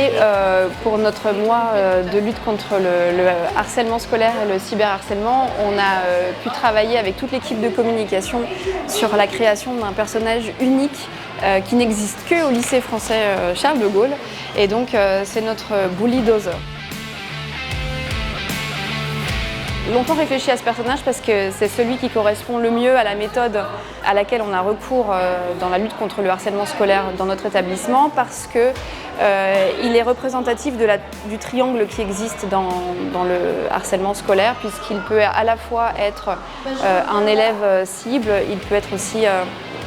Et pour notre mois de lutte contre le harcèlement scolaire et le cyberharcèlement, on a pu travailler avec toute l'équipe de communication sur la création d'un personnage unique qui n'existe qu'au lycée français Charles de Gaulle. Et donc c'est notre Bully Dozer. Longtemps réfléchi à ce personnage parce que c'est celui qui correspond le mieux à la méthode à laquelle on a recours dans la lutte contre le harcèlement scolaire dans notre établissement, parce que il est représentatif du triangle qui existe dans le harcèlement scolaire, puisqu'il peut à la fois être un élève cible, il peut être aussi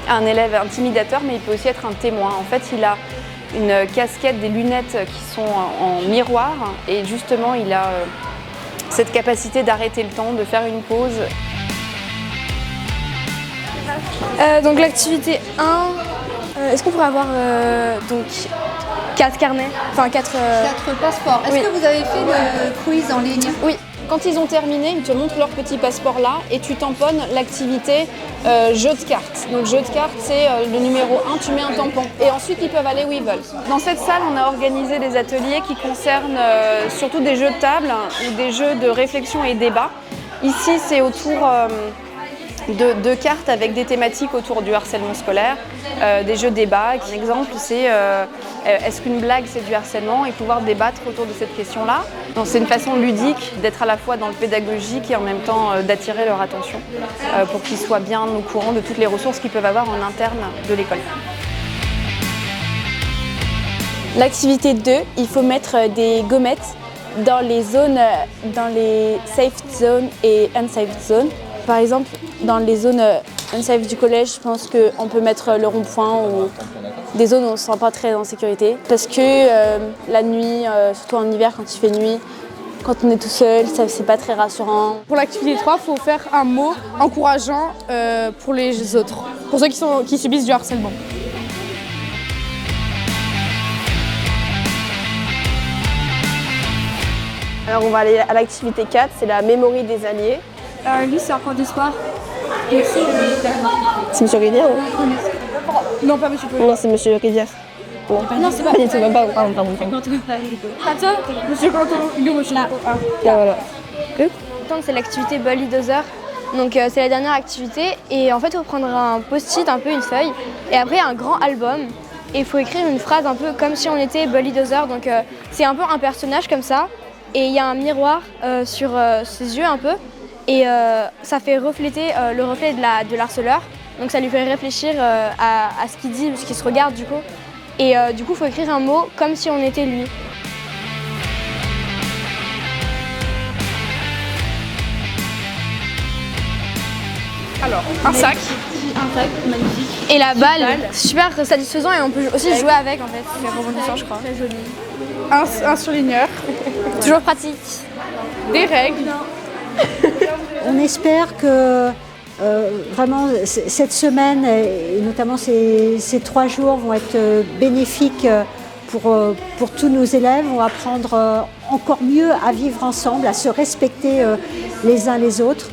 un élève intimidateur, mais il peut aussi être un témoin. En fait, il a une casquette, des lunettes qui sont en miroir, et justement il a cette capacité d'arrêter le temps, de faire une pause. Donc l'activité 1, est-ce qu'on pourrait avoir donc 4 carnets, enfin 4 passeports. Est-ce que vous avez fait le quiz en ligne? Oui. Quand ils ont terminé, ils te montrent leur petit passeport là et tu tamponnes l'activité jeu de cartes. Donc jeu de cartes, c'est le numéro 1, tu mets un tampon. Et ensuite, ils peuvent aller où ils veulent. Dans cette salle, on a organisé des ateliers qui concernent surtout des jeux de table ou des jeux de réflexion et débat. Ici, c'est autour de cartes avec des thématiques autour du harcèlement scolaire, des jeux débat. Un exemple, c'est est-ce qu'une blague c'est du harcèlement, et pouvoir débattre autour de cette question-là. C'est une façon ludique d'être à la fois dans le pédagogique et en même temps d'attirer leur attention pour qu'ils soient bien au courant de toutes les ressources qu'ils peuvent avoir en interne de l'école. L'activité 2, il faut mettre des gommettes dans les zones, dans les safe zones et unsafe zones. Par exemple, dans les zones unsafe du collège, je pense qu'on peut mettre le rond-point ou des zones où on ne se sent pas très en sécurité. Parce que la nuit, surtout en hiver quand il fait nuit, quand on est tout seul, c'est pas très rassurant. Pour l'activité 3, il faut faire un mot encourageant pour les autres, pour ceux qui subissent du harcèlement. Alors on va aller à l'activité 4, c'est la mémoire des alliés. Lui, c'est un prof d'histoire. C'est Monsieur Rivière, Non, pas Monsieur Paul. Non, c'est Monsieur Rivière. Bon. Non, c'est pas. Pas du tout, même pas. Pardon. Monsieur Quentin, il est Monsieur Là, voilà. Donc c'est l'activité Bully Dozer. Donc c'est la dernière activité et en fait il faut prendre un post-it, un peu une feuille, et après un grand album. Et il faut écrire une phrase un peu comme si on était Bully Dozer. Donc c'est un peu un personnage comme ça. Et il y a un miroir sur ses yeux un peu. Et ça fait refléter le reflet de l'harceleur. Donc ça lui fait réfléchir à ce qu'il dit, ce qu'il se regarde du coup. Et du coup, il faut écrire un mot comme si on était lui. Alors, un sac. Un sac, magnifique. Et la balle, c'est super satisfaisant et on peut aussi jouer avec en fait. C'est rebondissant, je crois. Très joli. Un surligneur. Toujours pratique. Des règles. On espère que vraiment cette semaine et notamment ces 3 jours vont être bénéfiques pour tous nos élèves. On va apprendre encore mieux à vivre ensemble, à se respecter les uns les autres.